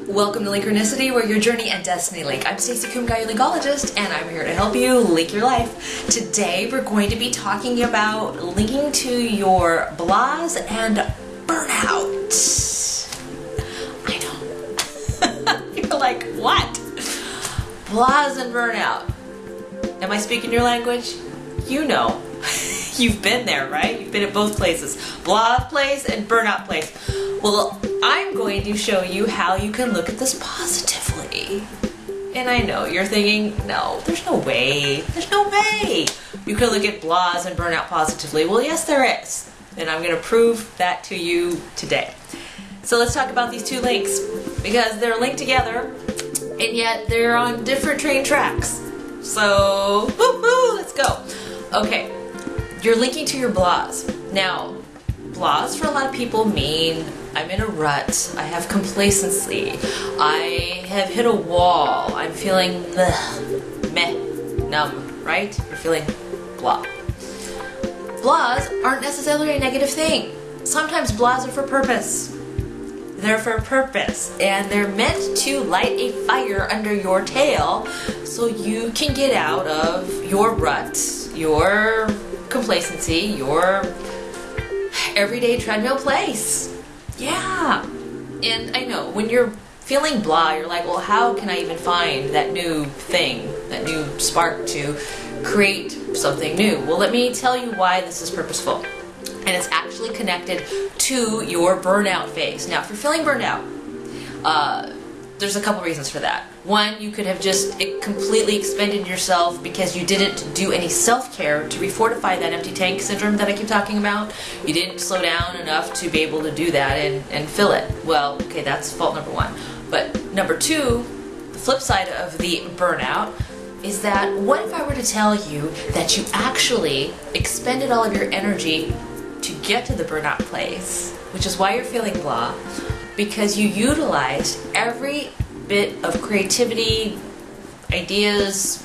Welcome to Linkronicity, where your journey and destiny link. I'm Stacey, Kumagai, your Linkologist, and I'm here to help you link your life. Today we're going to be talking about linking to your blahs and burnout. I know. You're like, what? Blahs and burnout. Am I speaking your language? You know. You've been there, right? You've been at both places. Blah place and burnout place. Well, I'm going to show you how you can look at this positively. And I know you're thinking, no, there's no way. There's no way you can look at blahs and burnout positively. Well, yes, there is. And I'm going to prove that to you today. So let's talk about these two links, because they're linked together and yet they're on different train tracks. So, woo-hoo, let's go. Okay, you're linking to your blahs. Now, blahs for a lot of people mean I'm in a rut, I have complacency, I have hit a wall, I'm feeling meh, numb, right? You're feeling blah. Blahs aren't necessarily a negative thing. Sometimes blahs are for purpose. They're for purpose, and they're meant to light a fire under your tail so you can get out of your rut, your complacency, your everyday treadmill place. Yeah. And I know when you're feeling blah, you're like, well, how can I even find that new thing, that new spark to create something new? Well, let me tell you why this is purposeful. And it's actually connected to your burnout phase. Now, if you're feeling burned out, there's a couple reasons for that. One, you could have just completely expended yourself because you didn't do any self-care to refortify that empty tank syndrome that I keep talking about. You didn't slow down enough to be able to do that and fill it. Well, okay, that's fault number one. But number two, the flip side of the burnout is that what if I were to tell you that you actually expended all of your energy to get to the burnout place, which is why you're feeling blah, because you utilized every bit of creativity, ideas,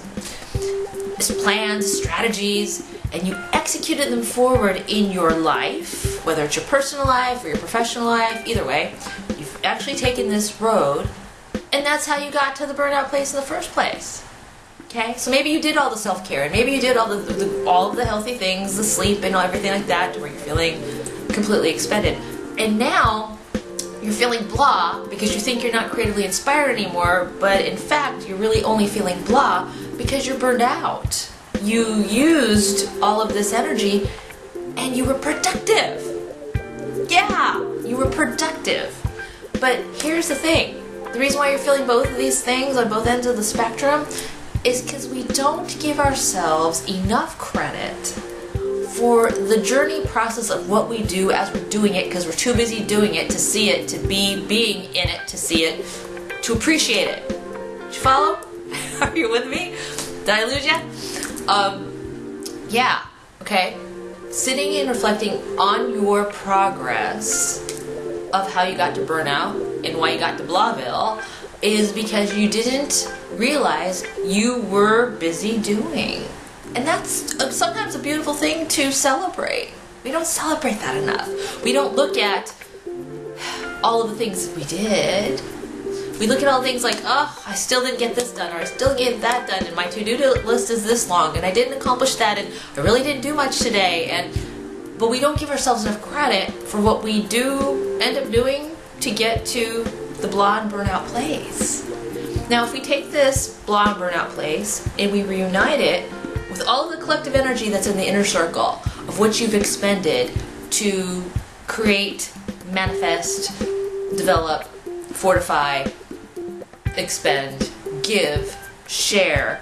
plans, strategies, and you executed them forward in your life, whether it's your personal life or your professional life, either way, you've actually taken this road, and that's how you got to the burnout place in the first place. Okay, so maybe you did all the self-care, and maybe you did all of the healthy things, the sleep and everything like that, to where you're feeling completely expended. And now you're feeling blah because you think you're not creatively inspired anymore, but in fact you're really only feeling blah because you're burned out. You used all of this energy and you were productive. Yeah, you were productive. But here's the thing. The reason why you're feeling both of these things on both ends of the spectrum is because we don't give ourselves enough credit for the journey process of what we do as we're doing it, because we're too busy doing it to see it, to be being in it, to see it, to appreciate it. Did you follow? Are you with me? Did I lose you? Yeah, okay. Sitting and reflecting on your progress of how you got to burnout and why you got to Blahville is because you didn't realize you were busy doing. And that's sometimes a beautiful thing to celebrate. We don't celebrate that enough. We don't look at all of the things that we did. We look at all the things like, oh, I still didn't get this done, or I still didn't get that done, and my to-do list is this long, and I didn't accomplish that, and I really didn't do much today. But we don't give ourselves enough credit for what we do end up doing to get to the blah and burnout place. Now, if we take this blah and burnout place and we reunite it with all of the collective energy that's in the inner circle of what you've expended to create, manifest, develop, fortify, expend, give, share,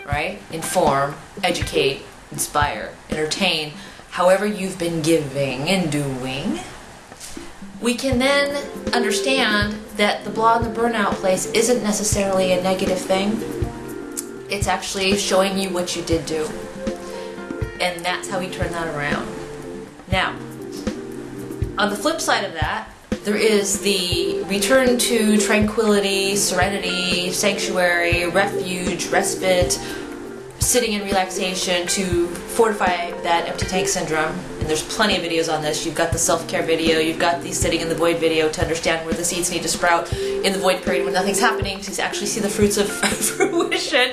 right? Inform, educate, inspire, entertain, however you've been giving and doing, we can then understand that the blah and the burnout place isn't necessarily a negative thing. It's actually showing you what you did do. And that's how we turn that around. Now, on the flip side of that, there is the return to tranquility, serenity, sanctuary, refuge, respite, sitting in relaxation to fortify that empty tank syndrome And there's plenty of videos on this. You've got the self-care video, you've got the sitting in the void video to understand where the seeds need to sprout in the void period when nothing's happening, to actually see the fruits of fruition,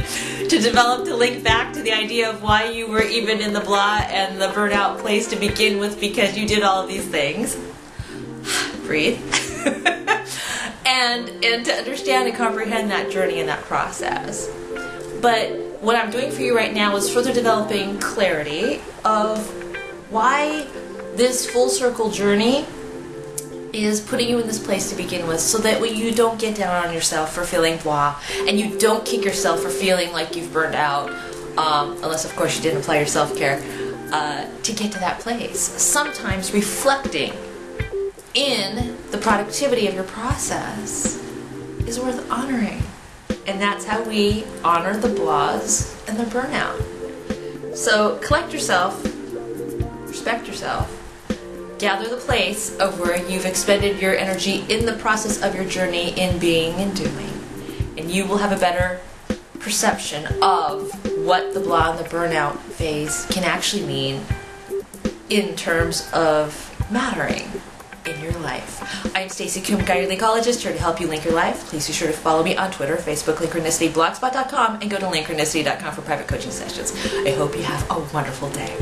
to develop, to link back to the idea of why you were even in the blah and the burnout place to begin with, because you did all of these things. Breathe. and to understand and comprehend that journey and that process. But what I'm doing for you right now is further developing clarity of why this full circle journey is putting you in this place to begin with, so that way you don't get down on yourself for feeling blah, and you don't kick yourself for feeling like you've burned out, unless of course you didn't apply your self-care, to get to that place. Sometimes reflecting in the productivity of your process is worth honoring. And that's how we honor the blahs and the burnout. So collect yourself, respect yourself, gather the place of where you've expended your energy in the process of your journey in being and doing. And you will have a better perception of what the blah and the burnout phase can actually mean in terms of mattering in your life. I'm Stacey Kumagai, your Linkologist, here to help you link your life. Please be sure to follow me on Twitter, Facebook, Linkronicity, blogspot.com, and go to Linkronicity.com for private coaching sessions. I hope you have a wonderful day.